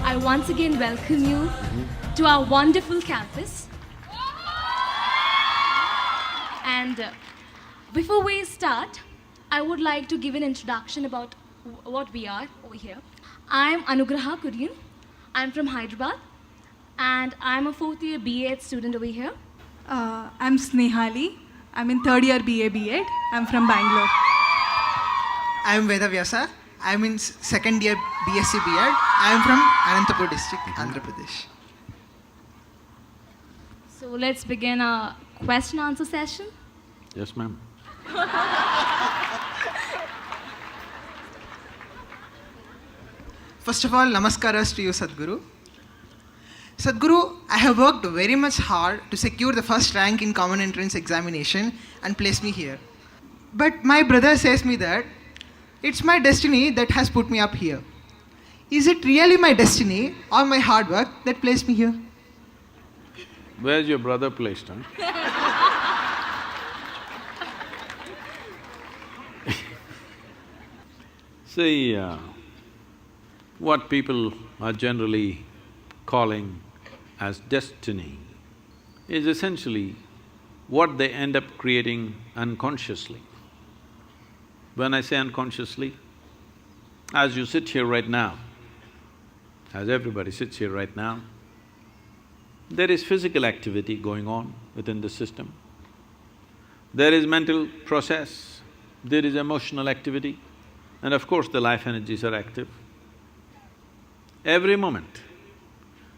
I once again welcome you to our wonderful campus. And before we start, I would like to give an introduction about what we are over here. I'm Anugraha Kurian. I'm from Hyderabad, and I'm a fourth year BA student over here. I'm Snehali. I'm in third year BA B.Ed. I'm from Bangalore. I'm Veda Vyasa. I'm in second year BSc B.Ed. I'm from Anantapur district, Andhra Pradesh. So let's begin our question answer session. Yes, ma'am. First of all, namaskaras to you, Sadhguru. Sadhguru, I have worked very much hard to secure the first rank in common entrance examination and place me here. But my brother says me that it's my destiny that has put me up here. Is it really my destiny or my hard work that placed me here? Where's your brother placed, huh? See, what people are generally calling as destiny is essentially what they end up creating unconsciously. When I say unconsciously, as you sit here right now, as everybody sits here right now, there is physical activity going on within the system. There is mental process, there is emotional activity, and of course the life energies are active. Every moment,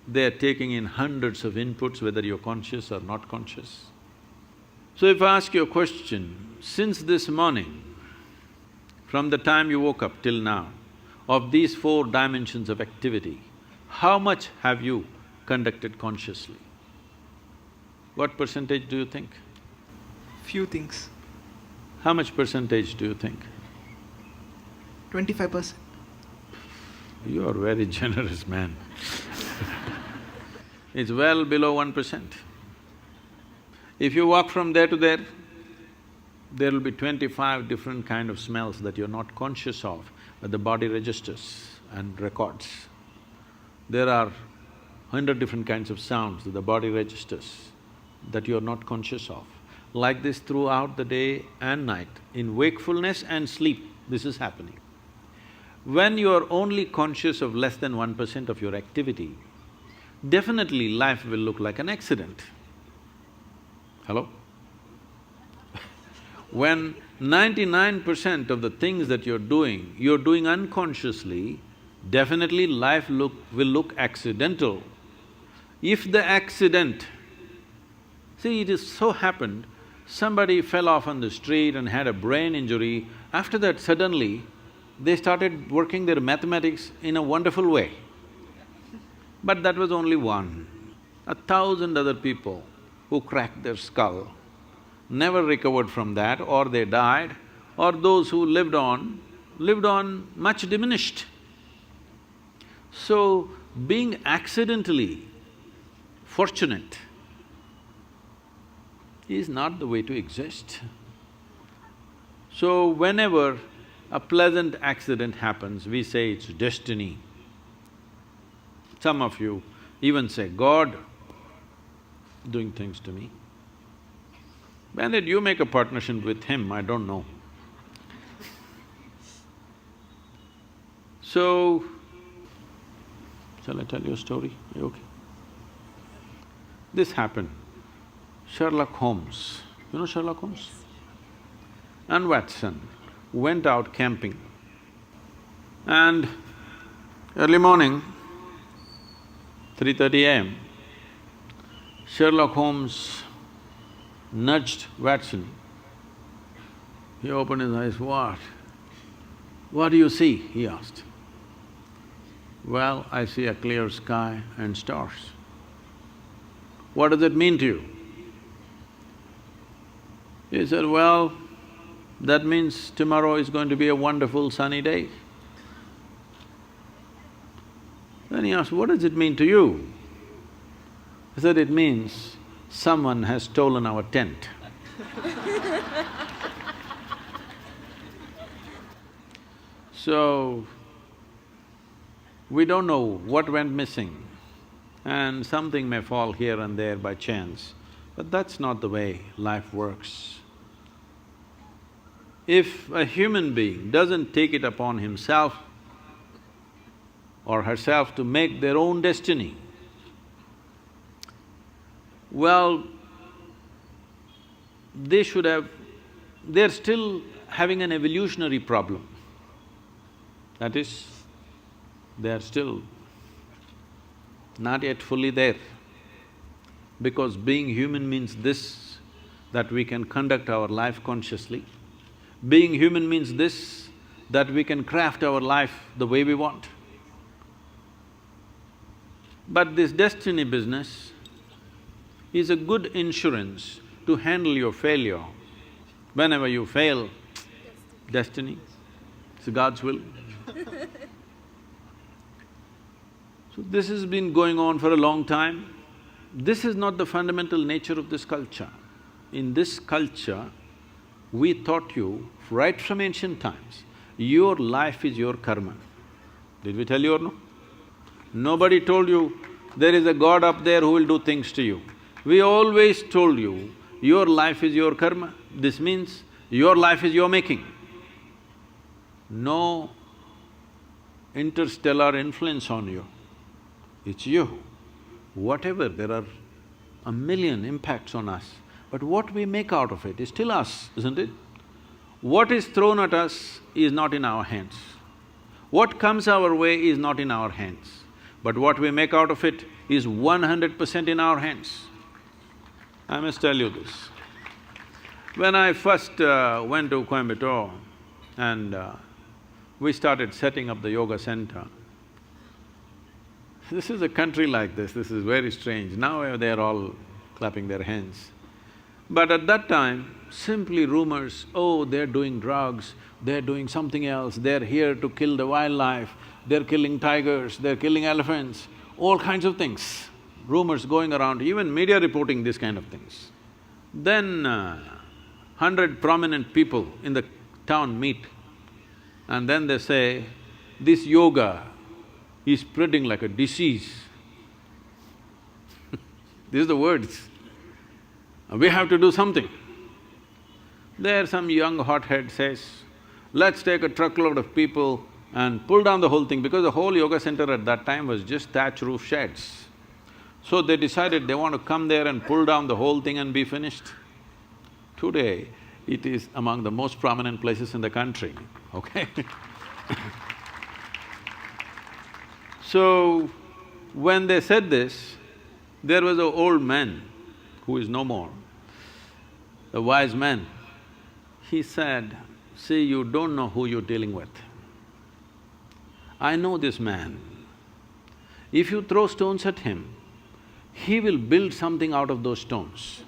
they are taking in hundreds of inputs, whether you're conscious or not conscious. So if I ask you a question, since this morning, from the time you woke up till now, of these four dimensions of activity, how much have you conducted consciously? What percentage do you think? Few things. How much percentage do you think? 25%. You are very generous, man. It's well below 1%. If you walk from there to there, there will be 25 different kind of smells that you're not conscious of, but the body registers and records. There are 100 different kinds of sounds that the body registers that you're not conscious of. Like this throughout the day and night, in wakefulness and sleep, this is happening. When you are only conscious of less than 1% of your activity, definitely life will look like an accident. Hello? When 99% of the things that you're doing unconsciously, definitely life will look accidental. If the accident… See, it is so happened, somebody fell off on the street and had a brain injury, after that suddenly, they started working their mathematics in a wonderful way. But that was only one. 1,000 other people who cracked their skull never recovered from that, or they died, or those who lived on much diminished. So, being accidentally fortunate is not the way to exist. So, whenever a pleasant accident happens, we say it's destiny. Some of you even say, God doing things to me. When did you make a partnership with him? I don't know. So, shall I tell you a story? Are you okay? This happened. Sherlock Holmes, you know Sherlock Holmes? And Watson went out camping, and early morning, 3:30 a.m., Sherlock Holmes nudged Watson. He opened his eyes, "What? What do you see?" he asked. "Well, I see a clear sky and stars." "What does it mean to you?" He said, "Well, that means tomorrow is going to be a wonderful sunny day." Then he asked, "What does it mean to you?" He said, "It means someone has stolen our tent." So, We don't know what went missing, and something may fall here and there by chance, but that's not the way life works. If a human being doesn't take it upon himself or herself to make their own destiny, well, they're still having an evolutionary problem. That is, they're still not yet fully there. Because being human means this, that we can conduct our life consciously. Being human means this, that we can craft our life the way we want. But this destiny business is a good insurance to handle your failure. Whenever you fail, destiny, it's God's will. So this has been going on for a long time. This is not the fundamental nature of this culture. In this culture, we taught you right from ancient times, your life is your karma. Did we tell you or no? Nobody told you there is a God up there who will do things to you. We always told you, your life is your karma. This means your life is your making. No interstellar influence on you, it's you. Whatever, there are a million impacts on us, but what we make out of it is still us, isn't it? What is thrown at us is not in our hands. What comes our way is not in our hands, but what we make out of it is 100% in our hands. I must tell you this. When I first went to Coimbatore and we started setting up the yoga center, this is a country like this is very strange. Now they're all clapping their hands. But at that time, simply rumors, oh, they're doing drugs, they're doing something else, they're here to kill the wildlife, they're killing tigers, they're killing elephants, all kinds of things. Rumors going around, even media reporting these kind of things. Then 100 prominent people in the town meet and then they say, this yoga is spreading like a disease. These are the words. We have to do something. There some young hothead says, let's take a truckload of people and pull down the whole thing, because the whole yoga center at that time was just thatch roof sheds. So they decided they want to come there and pull down the whole thing and be finished. Today, it is among the most prominent places in the country, okay? So, when they said this, there was an old man who is no more, a wise man. He said, see, you don't know who you're dealing with. I know this man. If you throw stones at him, he will build something out of those stones.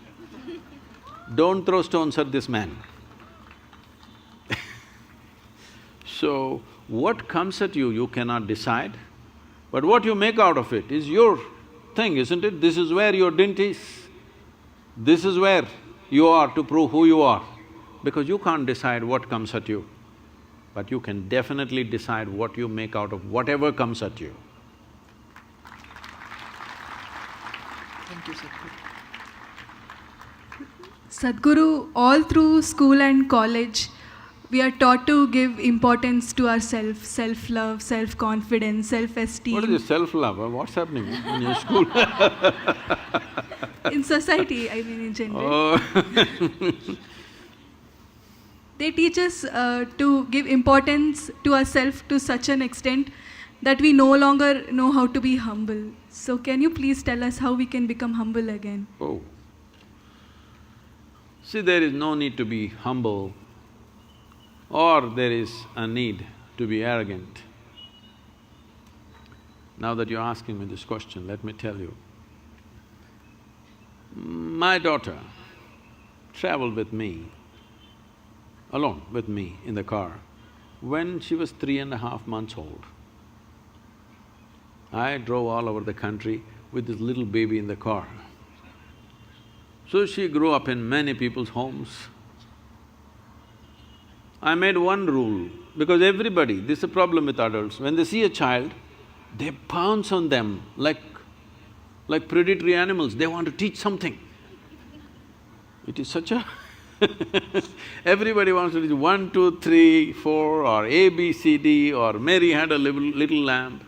Don't throw stones at this man. So, what comes at you, you cannot decide, but what you make out of it is your thing, isn't it? This is where your dint is. This is where you are to prove who you are, because you can't decide what comes at you, but you can definitely decide what you make out of whatever comes at you. Thank you, Sadhguru. Sadhguru, all through school and college, we are taught to give importance to ourselves, self-love, self-confidence, self-esteem. What is this self-love? What's happening in your school? In society, I mean in general. Oh. They teach us to give importance to ourselves to such an extent that we no longer know how to be humble. So can you please tell us how we can become humble again? Oh. See, there is no need to be humble or there is a need to be arrogant. Now that you're asking me this question, let me tell you. My daughter traveled with me, alone with me in the car, when she was 3.5 months old. I drove all over the country with this little baby in the car. So she grew up in many people's homes. I made one rule, because everybody, this is a problem with adults, when they see a child, they pounce on them like predatory animals, they want to teach something. It is such a everybody wants to teach 1, 2, 3, 4 or A, B, C, D or Mary had a little lamb.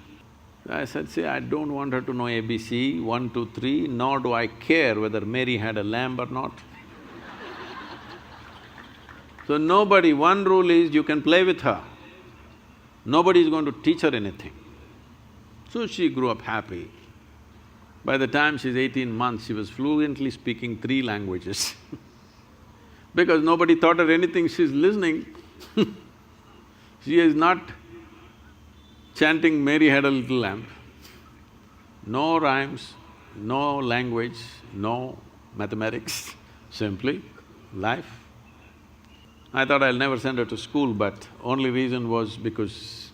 I said, see, I don't want her to know ABC, 1, 2, 3, nor do I care whether Mary had a lamb or not. So nobody… one rule is you can play with her, nobody is going to teach her anything. So she grew up happy. By the time she's 18 months, she was fluently speaking 3 languages because nobody taught her anything, she's listening. She is not chanting Mary had a little lamb. No rhymes, no language, no mathematics, simply life. I thought I'll never send her to school, but only reason was because,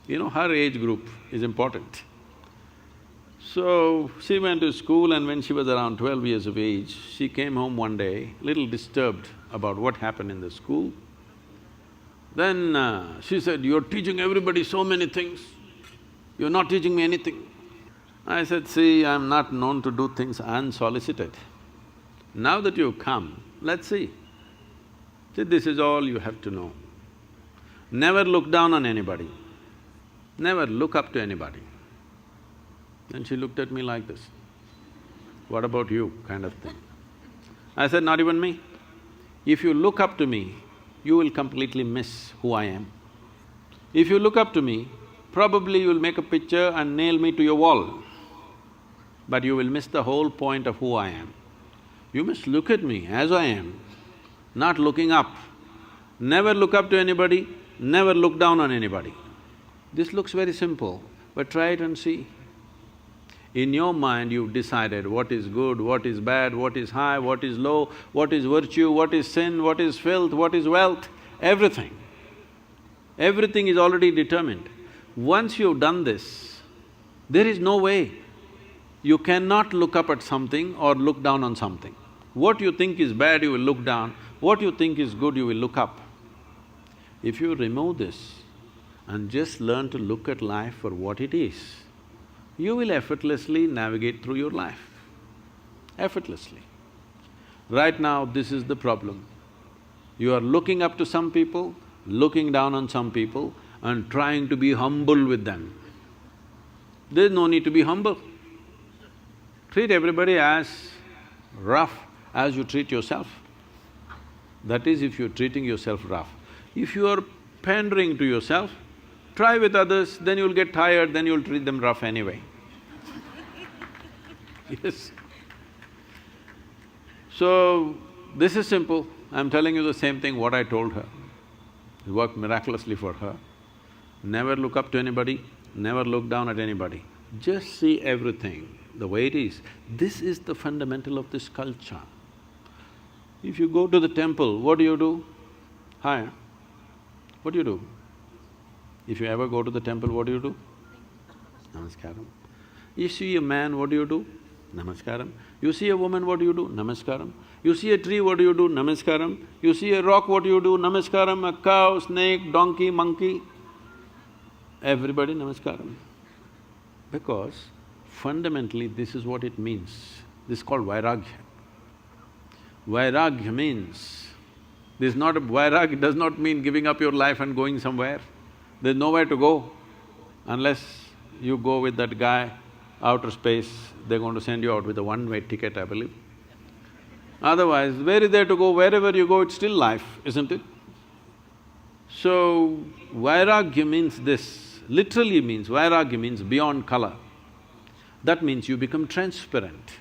her age group is important. So, she went to school and when she was around 12 years of age, she came home one day, little disturbed about what happened in the school. Then she said, you're teaching everybody so many things, you're not teaching me anything. I said, see, I'm not known to do things unsolicited. Now that you've come, let's see. See, this is all you have to know. Never look down on anybody, never look up to anybody. Then she looked at me like this, what about you, kind of thing. I said, not even me. If you look up to me, you will completely miss who I am. If you look up to me, probably you will make a picture and nail me to your wall, but you will miss the whole point of who I am. You must look at me as I am, not looking up. Never look up to anybody, never look down on anybody. This looks very simple, but try it and see. In your mind, you've decided what is good, what is bad, what is high, what is low, what is virtue, what is sin, what is filth, what is wealth, everything. Everything is already determined. Once you've done this, there is no way you cannot look up at something or look down on something. What you think is bad, you will look down, what you think is good, you will look up. If you remove this and just learn to look at life for what it is, you will effortlessly navigate through your life, effortlessly. Right now, this is the problem. You are looking up to some people, looking down on some people and trying to be humble with them. There's no need to be humble. Treat everybody as rough as you treat yourself. That is, if you're treating yourself rough. If you are pandering to yourself, try with others, then you'll get tired, then you'll treat them rough anyway. Yes. So, this is simple. I'm telling you the same thing what I told her. It worked miraculously for her. Never look up to anybody, never look down at anybody. Just see everything the way it is. This is the fundamental of this culture. If you go to the temple, what do? Hi, what do? If you ever go to the temple, what do? Namaskaram. You see a man, what do? Namaskaram. You see a woman, what do? Namaskaram. You see a tree, what do? Namaskaram. You see a rock, what do? Namaskaram. A cow, snake, donkey, monkey, everybody namaskaram. Because fundamentally this is what it means. This is called vairagya. Vairagya means… vairagya does not mean giving up your life and going somewhere. There's nowhere to go unless you go with that guy, outer space, they're going to send you out with a one-way ticket, I believe. Otherwise, where is there to go? Wherever you go, it's still life, isn't it? So, vairagya means this, literally means, vairagya means beyond color. That means you become transparent.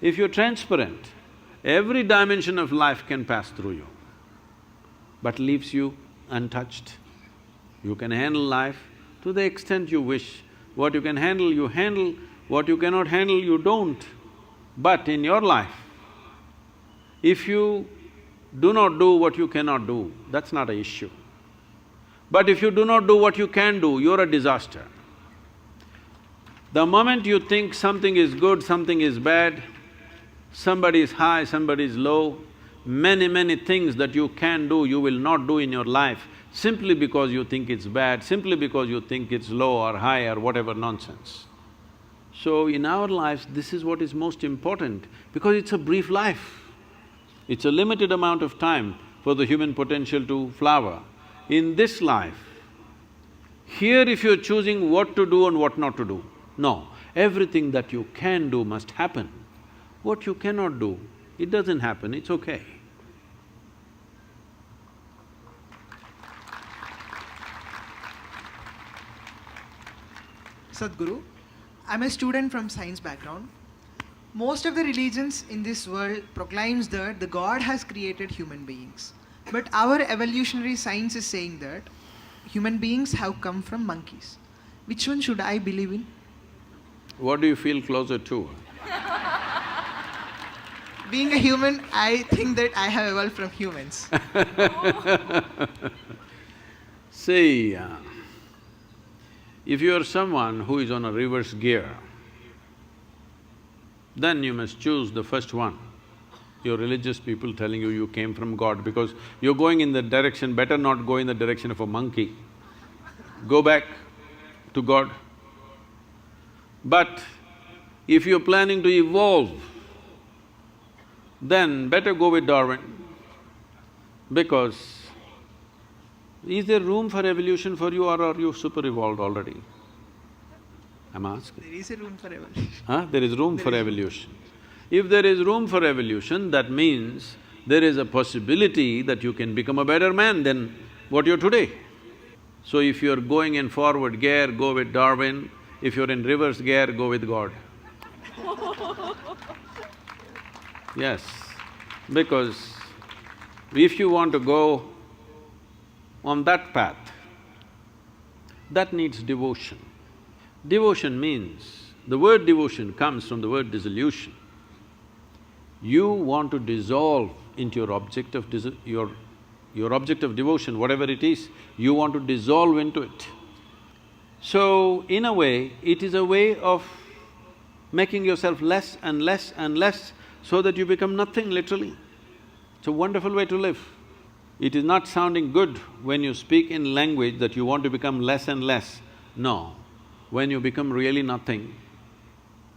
If you're transparent, every dimension of life can pass through you, but leaves you untouched. You can handle life to the extent you wish. What you can handle, you handle. What you cannot handle, you don't. But in your life, if you do not do what you cannot do, that's not an issue. But if you do not do what you can do, you're a disaster. The moment you think something is good, something is bad, somebody is high, somebody is low, Many things that you can do, you will not do in your life simply because you think it's bad, simply because you think it's low or high or whatever nonsense. So in our lives, this is what is most important because it's a brief life. It's a limited amount of time for the human potential to flower. In this life, here if you're choosing what to do and what not to do, no, everything that you can do must happen. What you cannot do, it doesn't happen, it's okay. Sadhguru, I'm a student from science background. Most of the religions in this world proclaims that the God has created human beings. But our evolutionary science is saying that human beings have come from monkeys. Which one should I believe in? What do you feel closer to? Being a human, I think that I have evolved from humans. See, if you are someone who is on a reverse gear, then you must choose the first one. Your religious people telling you came from God because you're going in that direction, better not go in the direction of a monkey. Go back to God. But if you're planning to evolve, then better go with Darwin because is there room for evolution for you or are you super evolved already? I'm asking. There is a room for evolution. Huh? There is room for evolution. If there is room for evolution, that means there is a possibility that you can become a better man than what you're today. So if you're going in forward gear, go with Darwin. If you're in reverse gear, go with God. Yes, because if you want to go on that path, that needs devotion. Devotion means, the word devotion comes from the word dissolution. You want to dissolve into your object of your object of devotion, whatever it is, you want to dissolve into it. So, in a way, it is a way of making yourself less and less and less so that you become nothing, literally. It's a wonderful way to live. It is not sounding good when you speak in language that you want to become less and less. No, when you become really nothing,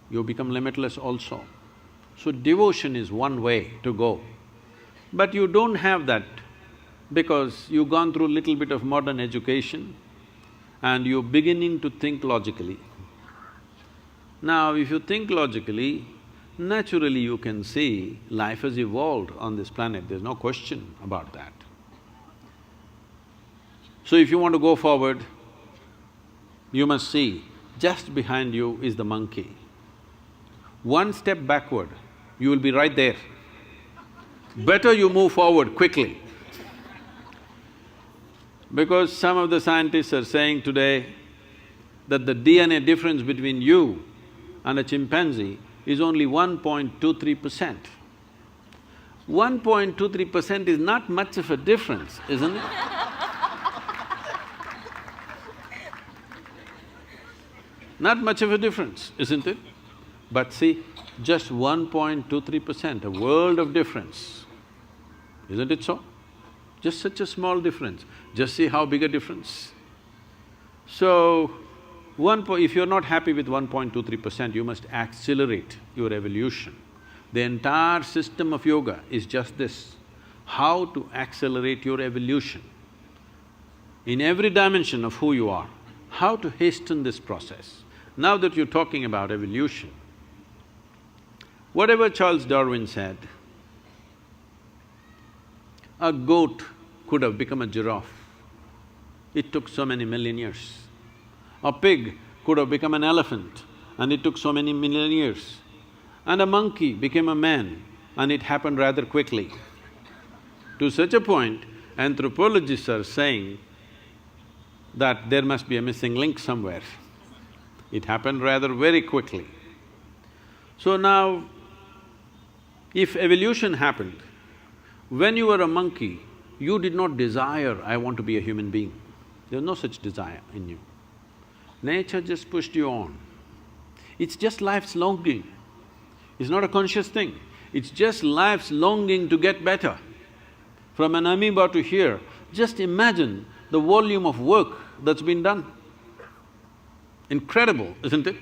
you become limitless also. So devotion is one way to go. But you don't have that because you've gone through little bit of modern education and you're beginning to think logically. Now, if you think logically, naturally you can see life has evolved on this planet, there's no question about that. So if you want to go forward, you must see, just behind you is the monkey. One step backward, you will be right there. Better you move forward quickly. Because some of the scientists are saying today that the DNA difference between you and a chimpanzee is only 1.23%. 1.23% is not much of a difference, isn't it? Not much of a difference, isn't it? But see, just 1.23%, a world of difference, isn't it so? Just such a small difference, just see how big a difference. So, if you're not happy with 1.23%, you must accelerate your evolution. The entire system of yoga is just this, how to accelerate your evolution. In every dimension of who you are, how to hasten this process. Now that you're talking about evolution, whatever Charles Darwin said, a goat could have become a giraffe. It took so many million years. A pig could have become an elephant and it took so many million years. And a monkey became a man and it happened rather quickly. To such a point, anthropologists are saying that there must be a missing link somewhere. It happened rather very quickly. So now, if evolution happened, when you were a monkey, you did not desire, I want to be a human being. There's no such desire in you. Nature just pushed you on. It's just life's longing. It's not a conscious thing. It's just life's longing to get better. From an amoeba to here, just imagine the volume of work that's been done. Incredible, isn't it?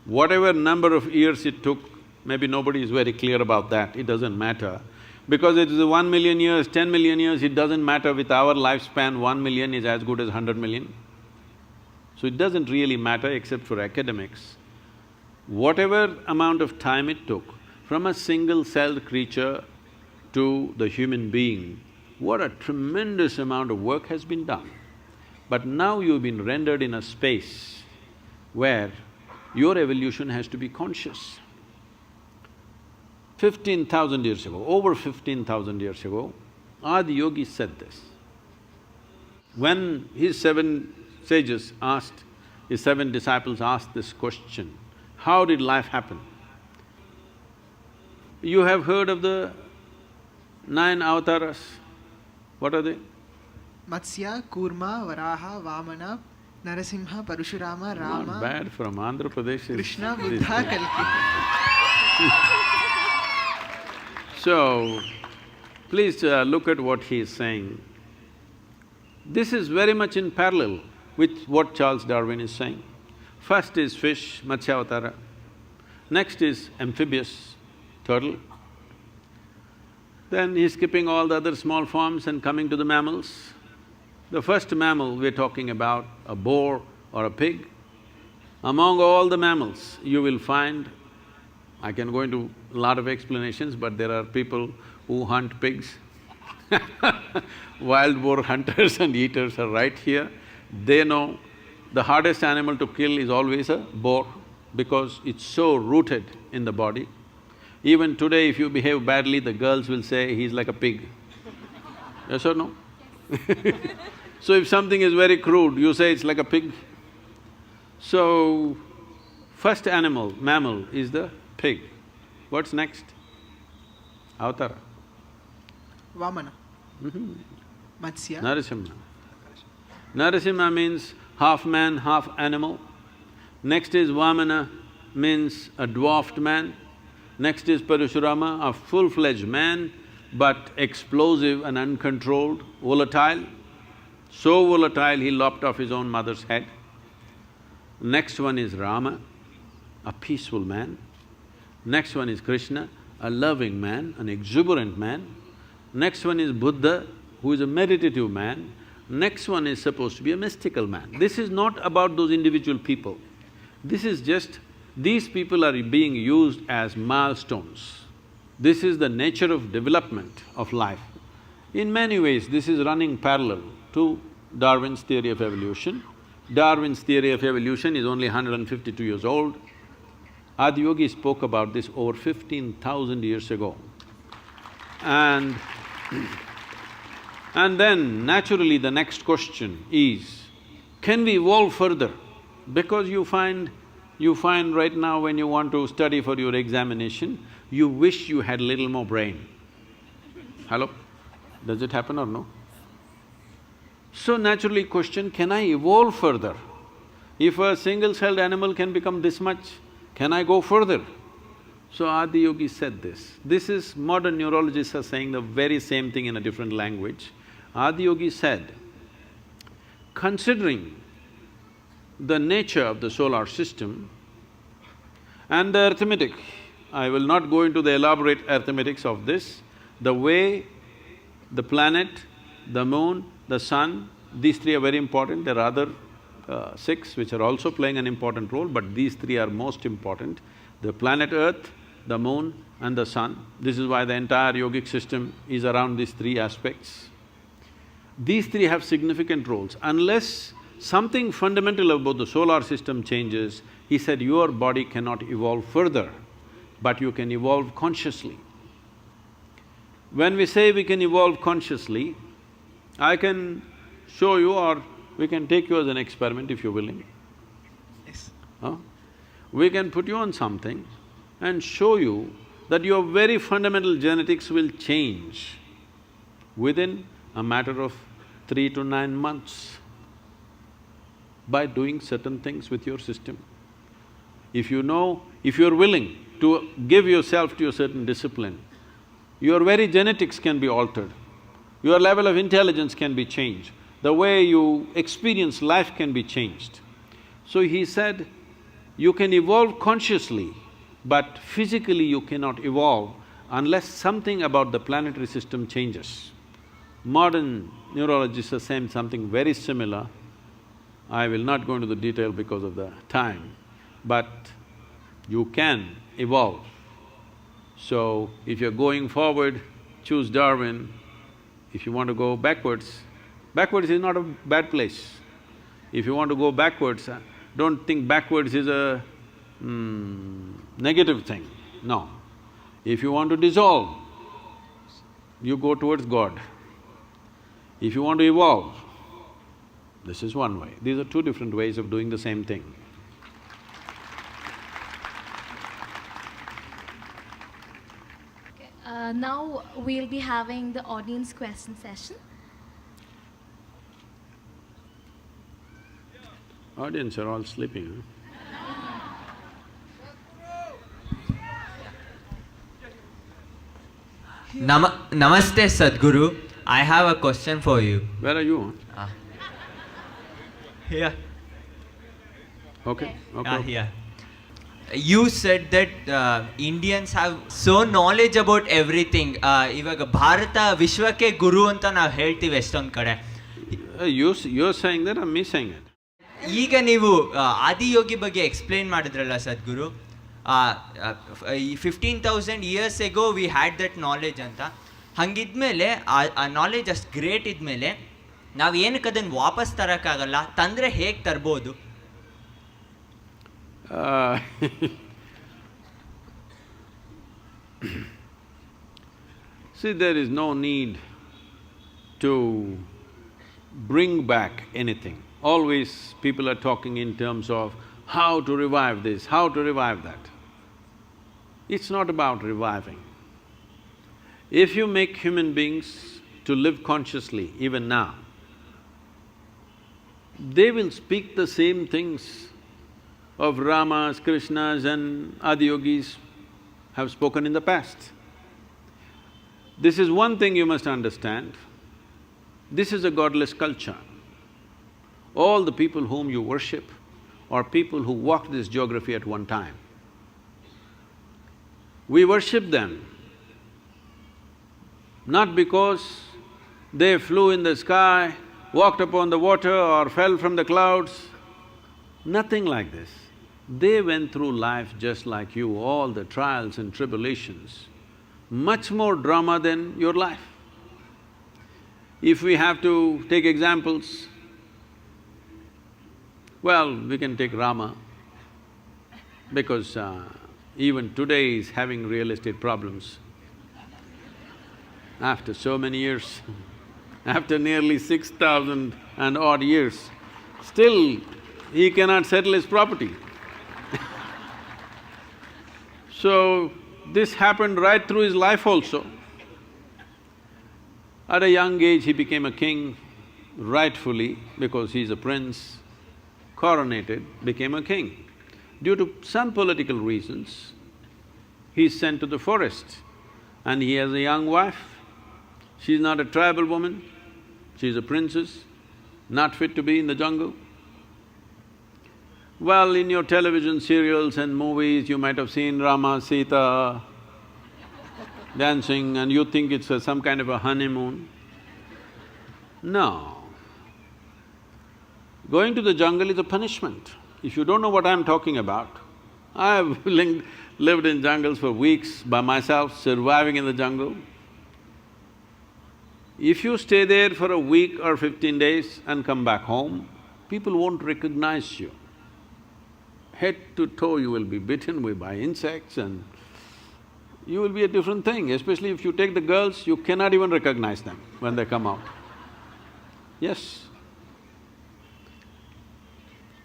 Whatever number of years it took, maybe nobody is very clear about that, it doesn't matter. Because it is 1 million years, 10 million years, it doesn't matter. With our lifespan, 1 million is as good as 100 million. So it doesn't really matter except for academics. Whatever amount of time it took, from a single-celled creature to the human being, what a tremendous amount of work has been done. But now you've been rendered in a space where your evolution has to be conscious. 15,000 years ago, over 15,000 years ago, Adi Yogi said this. When his seven sages asked, his seven disciples asked this question, how did life happen? You have heard of the 9 avatars. What are they? Matsya, Kurma, Varaha, Vamana, Narasimha, Parashurama, Rama… Not bad, from Andhra Pradesh is Krishna, this Buddha, thing. Kalki. So, please look at what he is saying. This is very much in parallel with what Charles Darwin is saying. First is fish, Matsyavatara. Next is amphibious, turtle. Then he's skipping all the other small forms and coming to the mammals. The first mammal we're talking about, a boar or a pig. Among all the mammals, you will find, I can go into a lot of explanations, but there are people who hunt pigs. Wild boar hunters and eaters are right here. They know the hardest animal to kill is always a boar because it's so rooted in the body. Even today, if you behave badly, the girls will say, he's like a pig. Yes or no? So if something is very crude, you say it's like a pig. So, first animal, mammal, is the pig. What's next? Avatara. Vamana. Matsya. Narasimha. Narasimha means half man, half animal. Next is Vamana, means a dwarfed man. Next is Parashurama, a full-fledged man, but explosive and uncontrolled, volatile. So volatile, he lopped off his own mother's head. Next one is Rama, a peaceful man. Next one is Krishna, a loving man, an exuberant man. Next one is Buddha, who is a meditative man. Next one is supposed to be a mystical man. This is not about those individual people. This is just, these people are being used as milestones. This is the nature of development of life. In many ways, this is running parallel to Darwin's theory of evolution. Darwin's theory of evolution is only 152 years old. Adi Yogi spoke about this over 15,000 years ago. And then naturally the next question is, can we evolve further? Because you find right now when you want to study for your examination, you wish you had little more brain. Hello? Does it happen or no? So naturally question, can I evolve further? If a single-celled animal can become this much, can I go further? So Adi Yogi said this. This is… modern neurologists are saying the very same thing in a different language. Adi Yogi said, considering the nature of the solar system and the arithmetic, I will not go into the elaborate arithmetics of this, the way the planet, the moon, the sun, these three are very important. There are other six which are also playing an important role, but these three are most important. The planet Earth, the moon and the sun. This is why the entire yogic system is around these three aspects. These three have significant roles. Unless something fundamental about the solar system changes, he said, your body cannot evolve further, but you can evolve consciously. When we say we can evolve consciously, I can show you or we can take you as an experiment if you're willing. Yes. Huh? We can put you on something and show you that your very fundamental genetics will change within a matter of 3 to 9 months by doing certain things with your system. If you know, if you're willing, to give yourself to a certain discipline. Your very genetics can be altered. Your level of intelligence can be changed. The way you experience life can be changed. So he said, you can evolve consciously, but physically you cannot evolve unless something about the planetary system changes. Modern neurologists are saying something very similar. I will not go into the detail because of the time, but you can evolve. So, if you're going forward, choose Darwin. If you want to go backwards, backwards is not a bad place. If you want to go backwards, don't think backwards is a negative thing, no. If you want to dissolve, you go towards God. If you want to evolve, this is one way. These are two different ways of doing the same thing. Now we'll be having the audience question session. Audience are all sleeping, Namaste Sadhguru, I have a question for you. Where are you? Here. Okay, okay. Here. You said that Indians have so knowledge about everything. ಇವಾಗ ಭಾರತ ವಿಶ್ವಕ್ಕೆ ಗುರು ಅಂತ ನಾವು ಹೇಳ್ತೀವಿ ಎಷ್ಟೊಂದು ಕಡೆ. You're saying that or me saying it? ಈಗ ನೀವು ಆದಿಯೋಗಿ ಬಗ್ಗೆ ಎಕ್ಸ್ಪ್ಲೇನ್ ಮಾಡಿದ್ರಲ್ಲ ಸದ್ಗುರು, 15,000 years ago we had that knowledge ಅಂತ. ಹಂಗಿದ್ಮೇಲೆ ಆ ನಾಲೆಜ್ ಅಷ್ಟು ಗ್ರೇಟ್ ಇದ್ಮೇಲೆ ನಾವು ಏನಕ್ಕೆ ಅದನ್ನು ವಾಪಸ್ ತರೋಕ್ಕಾಗಲ್ಲ, ತಂದರೆ ಹೇಗೆ ತರ್ಬೋದು? See, there is no need to bring back anything. Always people are talking in terms of how to revive this, how to revive that. It's not about reviving. If you make human beings to live consciously even now, they will speak the same things of Ramas, Krishnas and Adiyogis have spoken in the past. This is one thing you must understand. This is a godless culture. All the people whom you worship are people who walked this geography at one time. We worship them not because they flew in the sky, walked upon the water or fell from the clouds, nothing like this. They went through life just like you, all the trials and tribulations, much more drama than your life. If we have to take examples, well, we can take Rama, because even today is having real estate problems. After so many years, after nearly 6,000 and odd years, still he cannot settle his property. So, this happened right through his life also. At a young age, he became a king, rightfully, because he's a prince, coronated, became a king. Due to some political reasons, he's sent to the forest and he has a young wife. She's not a tribal woman, she's a princess, not fit to be in the jungle. Well, in your television serials and movies, you might have seen Rama, Sita dancing and you think it's some kind of a honeymoon. No. Going to the jungle is a punishment. If you don't know what I'm talking about, I've lived in jungles for weeks by myself, surviving in the jungle. If you stay there for a week or 15 days and come back home, people won't recognize you. Head to toe you will be bitten by insects and you will be a different thing. Especially if you take the girls, you cannot even recognize them when they come out. Yes.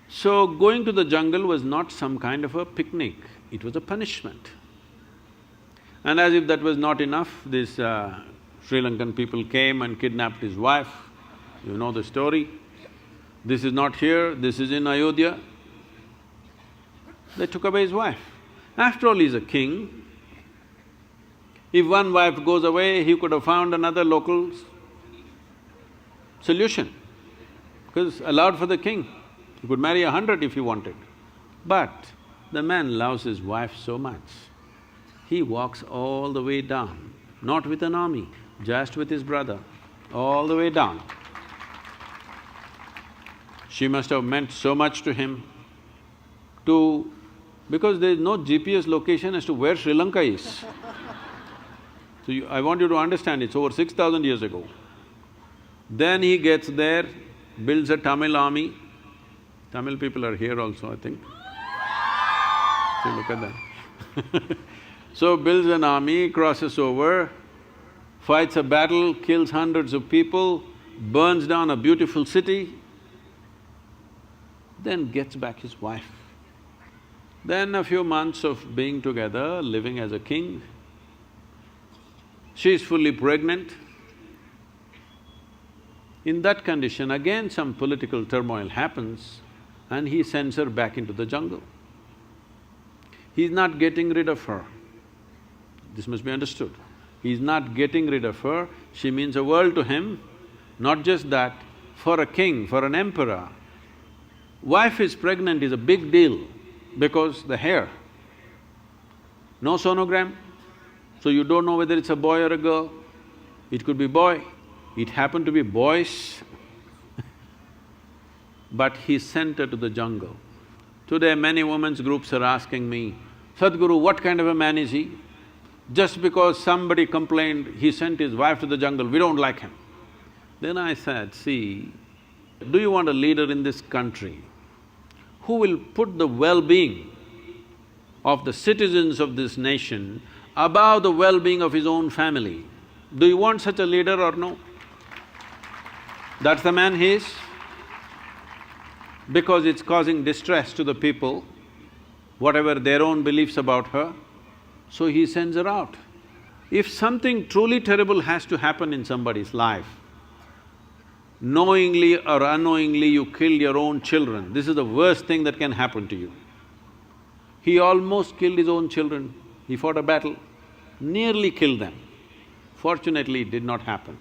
So, going to the jungle was not some kind of a picnic, it was a punishment. And as if that was not enough, these Sri Lankan people came and kidnapped his wife. You know the story. This is not here, this is in Ayodhya. They took away his wife. After all, he's a king. If one wife goes away, he could have found another local solution, because allowed for the king. He could marry 100 if he wanted. But the man loves his wife so much, he walks all the way down, not with an army, just with his brother, all the way down. She must have meant so much to him because there is no GPS location as to where Sri Lanka is. So I want you to understand, it's over 6,000 years ago. Then he gets there, builds a Tamil army. Tamil people are here also, I think. See, look at that. So builds an army, crosses over, fights a battle, kills hundreds of people, burns down a beautiful city, then gets back his wife. Then a few months of being together, living as a king, she is fully pregnant. In that condition, again some political turmoil happens and he sends her back into the jungle. He's not getting rid of her. This must be understood. He's not getting rid of her, she means the world to him. Not just that, for a king, for an emperor, wife is pregnant is a big deal because the hair. No sonogram, so you don't know whether it's a boy or a girl. It could be boy, it happened to be boys but he sent her to the jungle. Today many women's groups are asking me, Sadhguru, what kind of a man is he? Just because somebody complained, he sent his wife to the jungle, we don't like him. Then I said, see, do you want a leader in this country who will put the well-being of the citizens of this nation above the well-being of his own family? Do you want such a leader or no? That's the man he is. Because it's causing distress to the people, whatever their own beliefs about her, so he sends her out. If something truly terrible has to happen in somebody's life, knowingly or unknowingly you killed your own children, this is the worst thing that can happen to you. He almost killed his own children, he fought a battle, nearly killed them. Fortunately, it did not happen.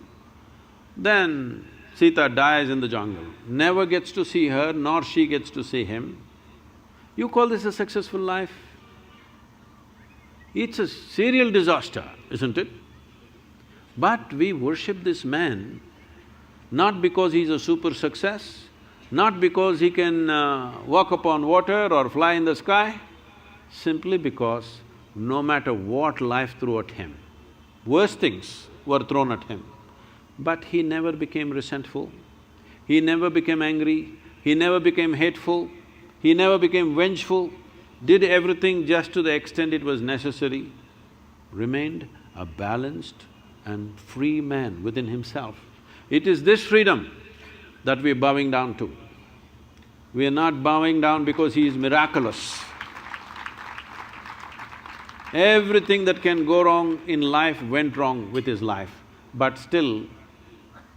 Then Sita dies in the jungle, never gets to see her, nor she gets to see him. You call this a successful life? It's a serial disaster, isn't it? But we worship this man not because he's a super success, not because he can walk upon water or fly in the sky, simply because no matter what life threw at him, worse things were thrown at him, but he never became resentful, he never became angry, he never became hateful, he never became vengeful, did everything just to the extent it was necessary, remained a balanced and free man within himself. It is this freedom that we're bowing down to. We are not bowing down because he is miraculous. Everything that can go wrong in life went wrong with his life, but still,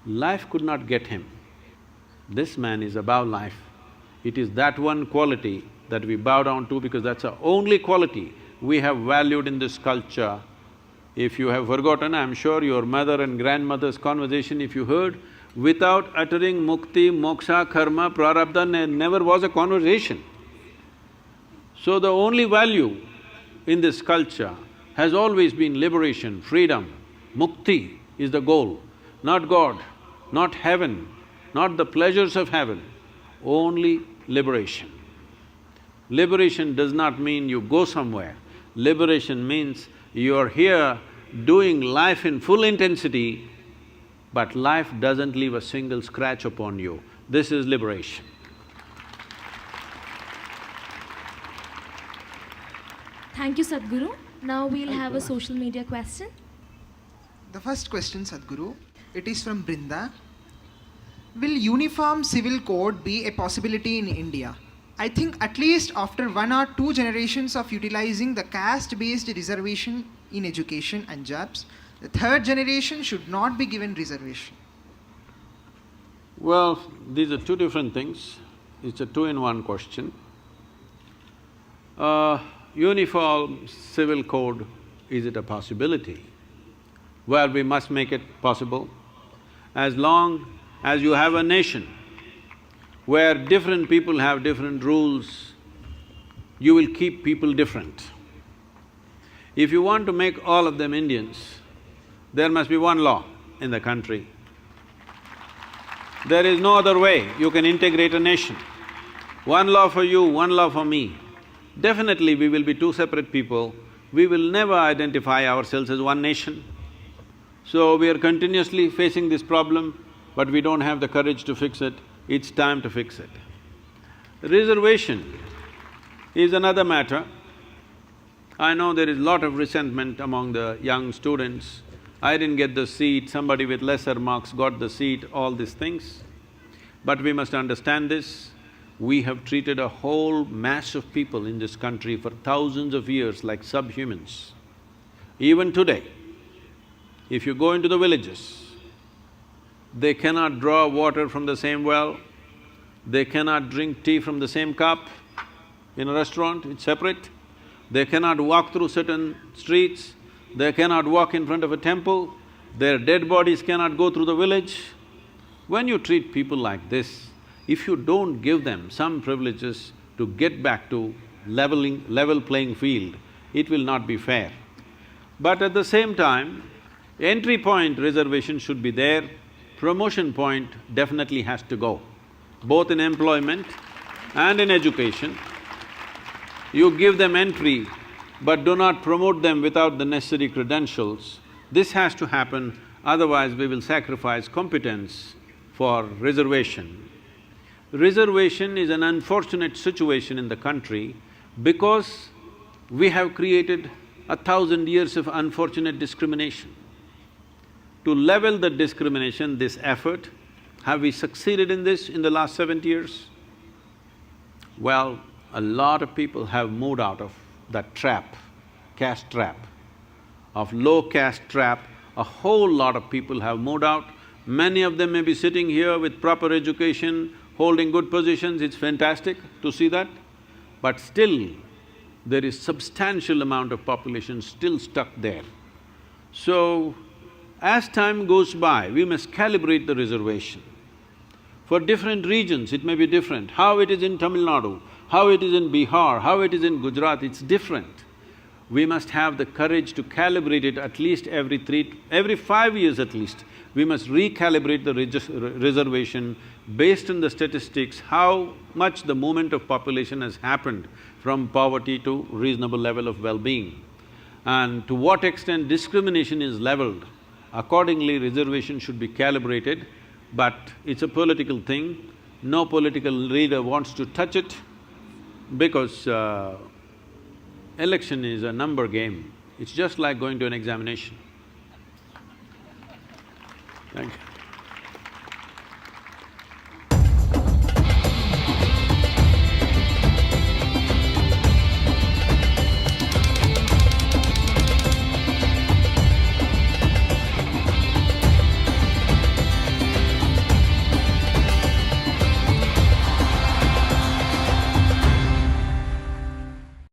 life could not get him. This man is above life. It is that one quality that we bow down to because that's the only quality we have valued in this culture. If you have forgotten, I'm sure your mother and grandmother's conversation, if you heard, without uttering mukti, moksha, karma, prarabdha, never was a conversation. So the only value in this culture has always been liberation, freedom. Mukti is the goal, not God, not heaven, not the pleasures of heaven, only liberation. Liberation does not mean you go somewhere. Liberation means you're here doing life in full intensity, but life doesn't leave a single scratch upon you. This is liberation. Thank you, Sadhguru. Now we'll have a social media question. The first question, Sadhguru, it is from Brinda. Will uniform civil code be a possibility in India? I think at least after 1 or 2 generations of utilizing the caste-based reservation in education and jobs, the 3rd generation should not be given reservation. Well, these are two different things. It's a two-in-one question. uniform civil code, is it a possibility? Well, we must make it possible. As long as you have a nation where different people have different rules, you will keep people different. If you want to make all of them Indians, there must be one law in the country. There is no other way you can integrate a nation. One law for you, one law for me. Definitely we will be two separate people, we will never identify ourselves as one nation. So we are continuously facing this problem, but we don't have the courage to fix it. It's time to fix it. Reservation is another matter. I know there is lot of resentment among the young students. I didn't get the seat, somebody with lesser marks got the seat, all these things. But we must understand this. We have treated a whole mass of people in this country for thousands of years like subhumans. Even today, if you go into the villages, they cannot draw water from the same well, they cannot drink tea from the same cup. In a restaurant, it's separate. They cannot walk through certain streets, they cannot walk in front of a temple, their dead bodies cannot go through the village. When you treat people like this, if you don't give them some privileges to get back to level playing field, it will not be fair. But at the same time, entry point reservation should be there, promotion point definitely has to go, both in employment and in education. You give them entry, but do not promote them without the necessary credentials. This has to happen, otherwise we will sacrifice competence for reservation. Reservation is an unfortunate situation in the country because we have created 1,000 years of unfortunate discrimination. To level the discrimination, this effort, have we succeeded in this in the last 70 years? Well, a lot of people have moved out of that trap, caste trap. Of low caste trap, a whole lot of people have moved out. Many of them may be sitting here with proper education, holding good positions, it's fantastic to see that. But still, there is substantial amount of population still stuck there. So, as time goes by, we must calibrate the reservation. For different regions, it may be different. How it is in Tamil Nadu, how it is in Bihar, how it is in Gujarat, it's different. We must have the courage to calibrate it at least every 5 years at least. We must recalibrate the reservation based on the statistics, how much the movement of population has happened from poverty to reasonable level of well-being. And to what extent discrimination is leveled, accordingly reservation should be calibrated, but it's a political thing. No political leader wants to touch it because election is a number game. It's just like going to an examination. Thank you.